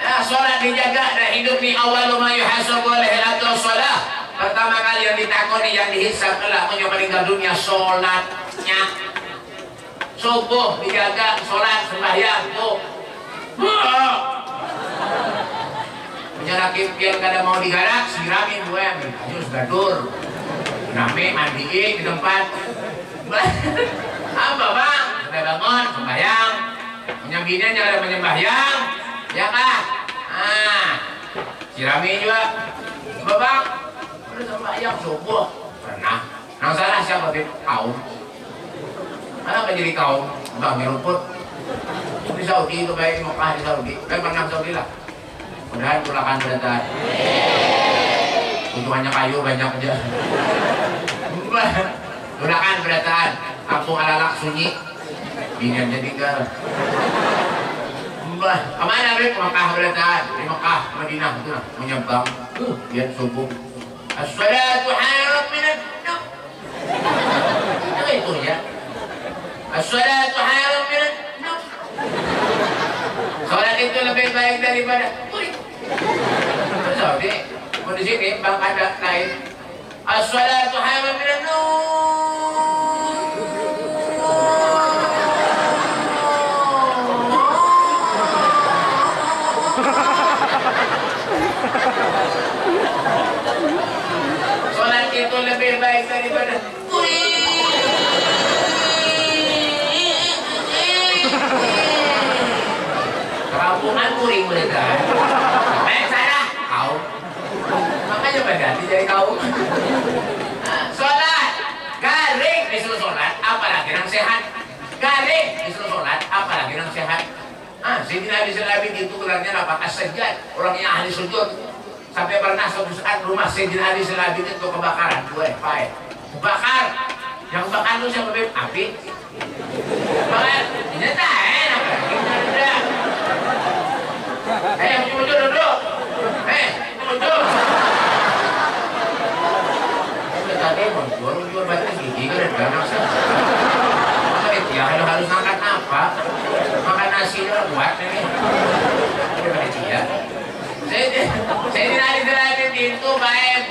Speaker 2: ya sholat dijaga dan hidup ni awal ma yuhasabu alaihi sholat. Pertama kali yang ditakoni yang dihisab adalah meninggal dunia sholatnya. Subuh dijaga sholat sembahyang tuh. Punya laki yang kada mau digarak siramin gue harus gadur. Name mandiin di tempat. Apa bang? Sudah bangun sembahyang. Punya binian jangan ada menyembahyang. Ya kah? Siramin juga. Bang. Sembahyang subuh pernah. Yang salah siapa Bib? Kaum. Kenapa jadi kaum? Bang rumput. Di Saudi itu baik di Mekah di Saudi. Baik pernah Saudi lah. Mudah-mudahan pulakan berdataan. Untungannya kayu banyak aja. Pulakan berdataan. Kampung alalak sunyi. Biniannya tinggal. Kemana Beb? Ke Mekah berdataan. Di Mekah, Madinah itu lah. Menyembang. Lihat subuh. As-salatu haram minan nur. Itu ya. As-salatu haram minan nur. Salat itu lebih baik daripada kulit. Saudi, mau di sini bang ada lain. As-salatu haram minan nur. Salat itu lebih baik daripada kulit. Kerampungan kuring mereka. Salah kau. Makanya berganti jadi kau. Sholat garing disuruh sholat, apalagi yang sehat. Garing disuruh sholat, apalagi yang sehat. Sayyidina Ali Zalabi itu gelarnya apa? As-Sajjad, orangnya ahli sujud. Sampai pernah suatu saat rumah Sayyidina Ali Zalabi itu kebakaran, bakar. Yang bakar itu siapa Beb? Api. Bakar. Ini tak enak. Muncul duduk. Muncul. Tadi muncul baca gigi kan ada ya harus makan apa? Makan nasi buat ini. Ya. Sayyidina Ali Zalabi itu baik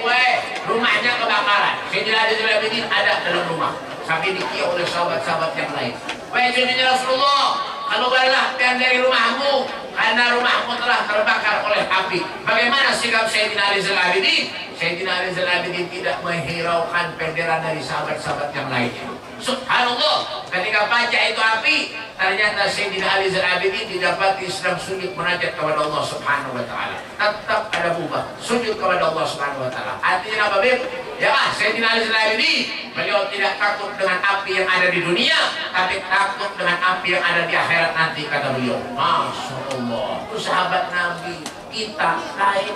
Speaker 2: rumahnya kebakaran. Sayyidina Ali Zalabi ada dalam rumah. Sampai dikiau oleh sahabat-sahabat yang lain. Baik Sayyidina Rasulullah, keluarlah dari rumahmu karena rumahmu telah terbakar oleh api. Bagaimana sikap Sayyidina Ali Zalabi? Sayyidina Ali Zalabi tidak menghiraukan bendera dari sahabat-sahabat yang lainnya. Subhanallah, ketika pecah itu api, ternyata Sayyidina Ali Zalabi didapati sedang sujud munajat kepada Allah Subhanahu wa taala. Tetap ada bubah sujud kepada Allah Subhanahu wa taala. Artinya apa, Beb? Ya, Sayyidina Ali Zalabi beliau tidak takut dengan api yang ada di dunia, tapi takut dengan api yang ada di akhirat nanti, kata beliau. Masya Allah, itu sahabat Nabi. Kita lain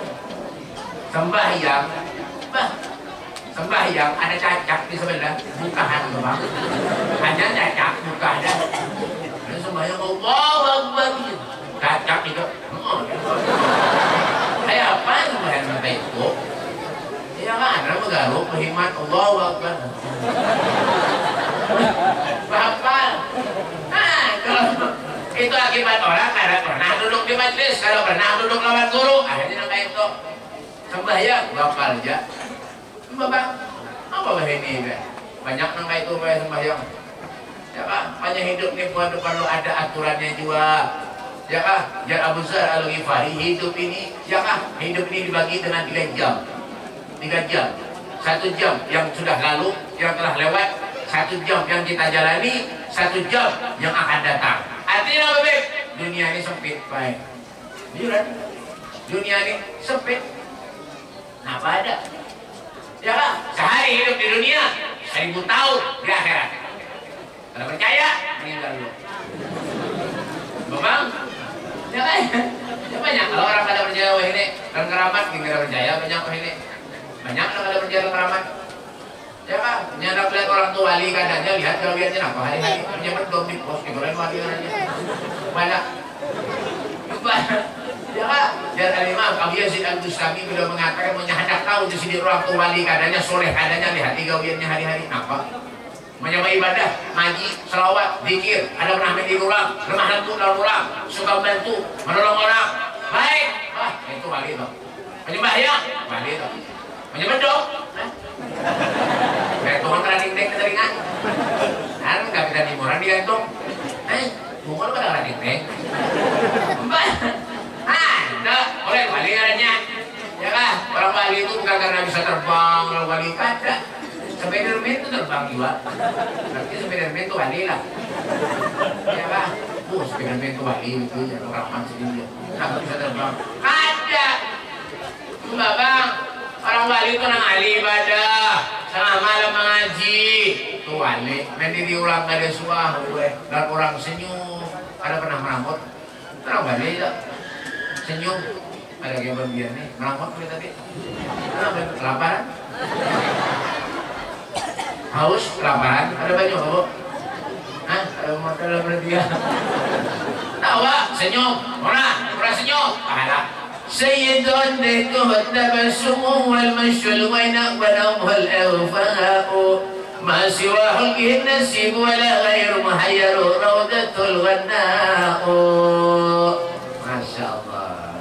Speaker 2: sembahyang ada cacak di sebelah bukahan bang, hanya cacak buka ada sembahyang Allahu Akbar cacak itu. Kayak apa sembahyang sampai itu? Ya kan ada menggaruk menghimat Allahu Akbar. Apa? Kalau itu akibat orang karena pernah duduk di majelis, kalau pernah duduk lawan guru, akhirnya kayak itu sembahyang bakal aja. Bapak, apa ini ya? Banyak nang itu sembahyang. Ya Pak, banyak hidup nih buat perlu ada aturannya juga. Ya Kak, Jar Abu Zar Al-Ghifari hidup ini, ya Kak, hidup ini dibagi dengan 3 jam. 3 jam. 1 jam yang sudah lalu, yang telah lewat, 1 jam yang kita jalani, 1 jam yang akan datang. Artinya apa, Beb? Dunia ini sempit, baik. Jujur, dunia ini sempit. Apa ada? Ya Kak, sehari hidup di dunia, 1000 tahun di akhirat. Kalau percaya, meninggal dulu. Bang, ya kan? Ya banyak. Kalau orang pada percaya wah ini dan keramat, kira percaya banyak wah ini. Banyak orang pada percaya keramat. Ya Kak, nyadap lihat orang tua wali kadangnya lihat kalau lihatnya apa hari-hari menyebut dong di pos digoreng wali orangnya. Banyak. Ya Kak, dan Al-Imam Abu Yazid Al-Bustami beliau mengatakan hendak tahu di sini orang tua wali kadangnya soleh, kadangnya lihat gawiannya hari-hari apa? Menyembah ibadah, ngaji, selawat, zikir, ada pernah menjadi orang, lemah lembut dalam orang, suka membantu, menolong orang, baik, itu wali dong. Menyembah ya, wali dong. Menyembah dong, kayak Tuhan rading-deng keteringan, nggak bisa dimuran digantung, bunga lu pada rading-deng, oleh wali adanya, ya kan? Orang wali itu bukan karena bisa terbang, orang wali kada. Spiderman itu terbang juga. Berarti Spiderman itu wali lah. Ya kan? Spiderman itu wali itu ya rahmat sendiri. Nggak bisa terbang. Ada. Mbak Bang, orang wali itu nang ahli ibadah, tengah malam mengaji. Itu wali. Nanti diulang ada suah, dan orang senyum. Ada pernah meramut? Terang balik ya. Senyum. Ada yang berbiar nih. Meramut boleh tadi. Kelaparan. Haus, kelaparan. Ada banyak bu? Hah? Ada modal berbiar. Tawa, senyum. Orang senyum. Ada. Sayyidun dekuh tabassumu wal mashul wainak banamhul awfa'u ma siwahul kihin nasib wala ghairu muhayyaru rawdatul wanna'u. Masya Allah.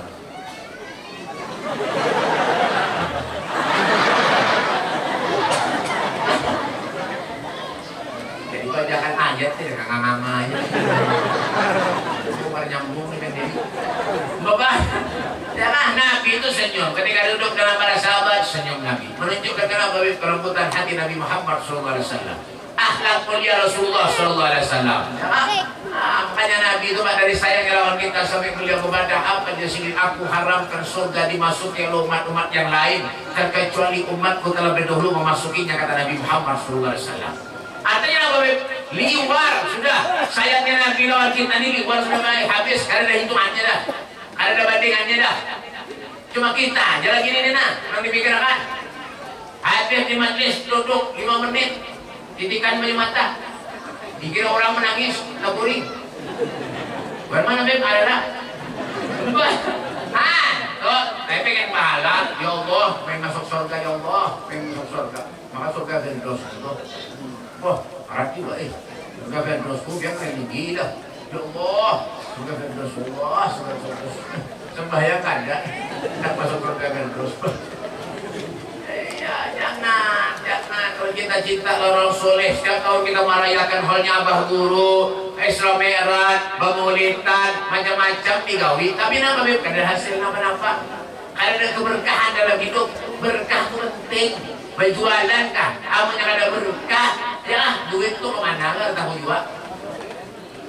Speaker 2: Jadi bacakan ayat tidak nganga-nganga aja. Bukan nyambung dengan diri. Bapak, jangan Nabi itu senyum. Ketika duduk dalam para sahabat, senyum Nabi. Menunjukkan kenapa kelembutan hati Nabi Muhammad SAW. Akhlak mulia Rasulullah SAW. Makanya Nabi itu dari sayang lawan kita sampai beliau berbada apa di sini aku haramkan surga dimasuki oleh umat-umat yang lain terkecuali umatku telah berdahulu memasukinya, kata Nabi Muhammad SAW. Artinya apa? Liwar sudah. Sayangnya Nabi lawan kita ini liwar sudah baik habis. Karena ada hitungannya dah. Ada bandingannya dah. Cuma kita aja lagi nih nah, yang dipikirkan. Habis di majlis duduk 5 menit, titikan banyak mata. Dikira orang menangis, laburing. Bagaimana Beb? Ada dah. Tuh, saya pengen pahala. Ya Allah, pengen masuk surga ya Allah, pengen masuk surga. Maka surga Firdaus itu. Wah, arti juga surga Firdausku biar kayak gila. Ya Allah, surga Firdaus Allah, surga Firdaus. Sembahyang ada, nak masuk surga Firdaus. Ya, jangan. Kalau kita cinta orang soleh, setiap tahun kita merayakan halnya Abah Guru, Isra Mi'raj, Bamulitan, macam-macam digawi. Tapi nama Beb, ada hasil apa-apa. Karena ada keberkahan dalam hidup, berkah itu penting. Berjualan kah? Amunya ada berkah, ya duit tuh kemana? Nggak tahu juga.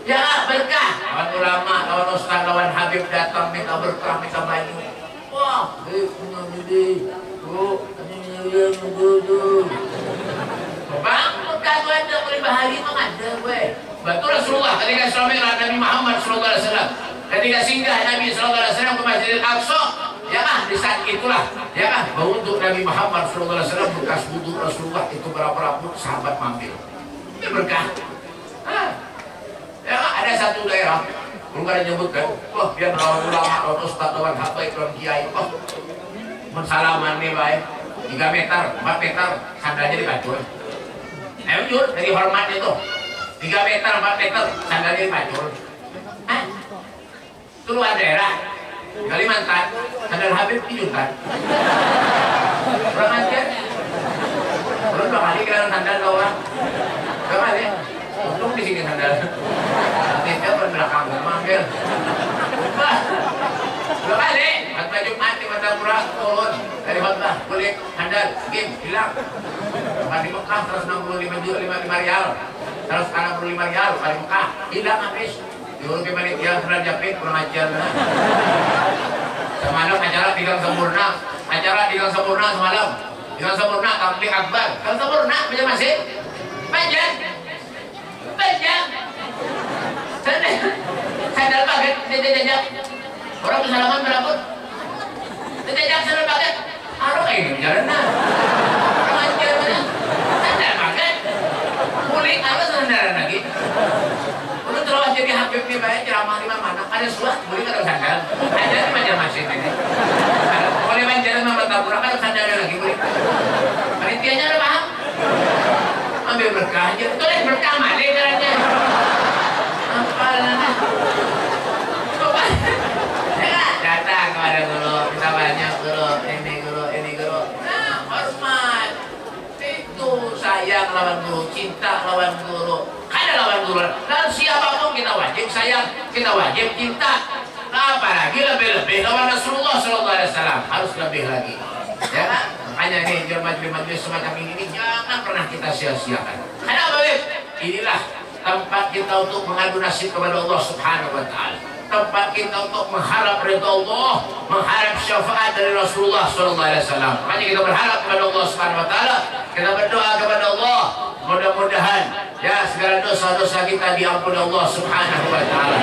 Speaker 2: Ya berkah. Lawan ulama, lawan ustaz, lawan habib datang minta berkah, minta baju. Wah, punya ide. Bang, berkah gue ada, boleh bahari mah ada gue. Betul Rasulullah ketika Isra Mi'raj Nabi Muhammad SAW. Ketika singgah Nabi SAW ke Masjidil Aqsa, ya kan di saat itulah, ya kan untuk Nabi Muhammad SAW bekas wudhu Rasulullah itu berapa rambut sahabat mampir. Ini berkah. Ya kan ada satu daerah, belum ada nyebutkan, wah biar lawan ulama, lawan ustaz, lawan habaib, lawan kiai, wah mensalaman nih baik, 3 meter, 4 meter, sandalnya dibacul. Jujur dari hormat itu, 3 meter, 4 meter, sandalnya dibacul. Itu luar daerah, Kalimantan, sandal Habib dijual. Kurang ajar. Belum 2 kali kira sandal ke orang. Berapa kali? Untung di sini sandal. Nanti dia berbelakang manggil. 2 kali. Khutbah Jumat di Kota Pura turun dari khutbah kulit sandal game hilang. Di Mekah 165 rial. 165 rial di Mekah hilang habis. Dulu ke panitia sudah japit kurang ajar. Semalam acara tinggal sempurna. Acara tinggal sempurna semalam. Tinggal sempurna tabligh akbar. Tinggal sempurna macam masih. Panjang. Sandal baget jajak. Orang bersalaman beraput. Jajak sandal baget. Aduh ini jalan nah. Kurang ajar mana. Sandal baget. Kulit apa sandal lagi. Terus jadi Habib nih banyak ceramah di mana ada surat boleh ada sandal ada di macam masjid ini boleh banjaran sama tabura ada sandal lagi boleh panitianya ada paham ambil berkah aja tulis berkah malik caranya apa datang kepada guru kita banyak guru ini guru nah hormat itu sayang lawan guru cinta lawan guru ada lawan guru dan siapapun kita wajib sayang kita wajib cinta nah, apalagi lebih-lebih lawan Rasulullah SAW harus lebih lagi ya kan makanya nih majelis semacam ini jangan pernah kita sia-siakan karena apa inilah tempat kita untuk mengadu nasib kepada Allah Subhanahu wa Ta'ala tempat kita untuk mengharap ridha Allah mengharap syafaat dari Rasulullah SAW makanya kita berharap kepada Allah Subhanahu wa Ta'ala kita berdoa kepada Allah mudah-mudahan ya segala dosa-dosa kita diampuni Allah Subhanahu wa Ta'ala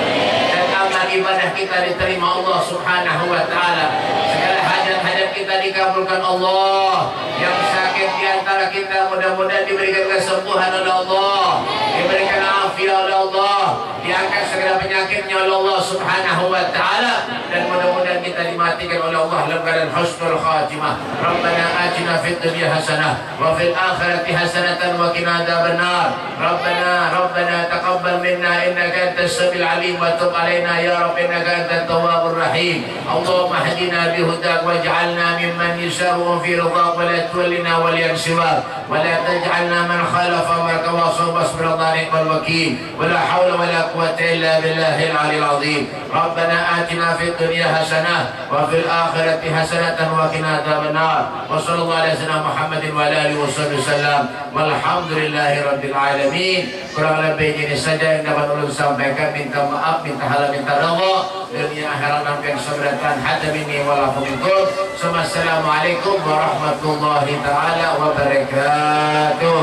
Speaker 2: ibadah kita diterima Allah Subhanahu wa taala. Segala hajat-hajat kita dikabulkan Allah. Yang sakit di antara kita mudah-mudahan diberikan kesembuhan oleh Allah, diberikan afiat oleh Allah, diangkat segala penyakitnya oleh Allah Subhanahu wa taala, dan mudah-mudahan kita dimatikan oleh Allah dalam keadaan husnul khatimah. Rabbana atina fid dunya hasanah wa fil akhirati hasanatan wa qina adzabannar. Rabbana taqabbal minna innaka antas samiul alim wa tub alaina ya rabbi innaka antat tawwabur rahim. Allahumma hdina bihudak waj'alna mimman yusarru fi ridhak wa la tuwallina waliyan siwak wa la taj'alna man khalafa amraka wa sabra ni'mal wakil wa la hawla wa la quwwata illa billahil aliyyil azim. Rabbana atina fid dunya hasanah wa fil akhirati hasanatan wa qina adzabannar. Wa sallallahu ala sayyidina Muhammadin wa ala alihi wasallam. Walhamdulillahi rabbil alamin. Kurang lebih ini saja yang dapat ulun sampaikan. Minta maaf, minta halal, minta ridha. Dunia akhirat nampian sabratan hatta minni wa lakum minkum. Assalamualaikum warahmatullahi taala wabarakatuh.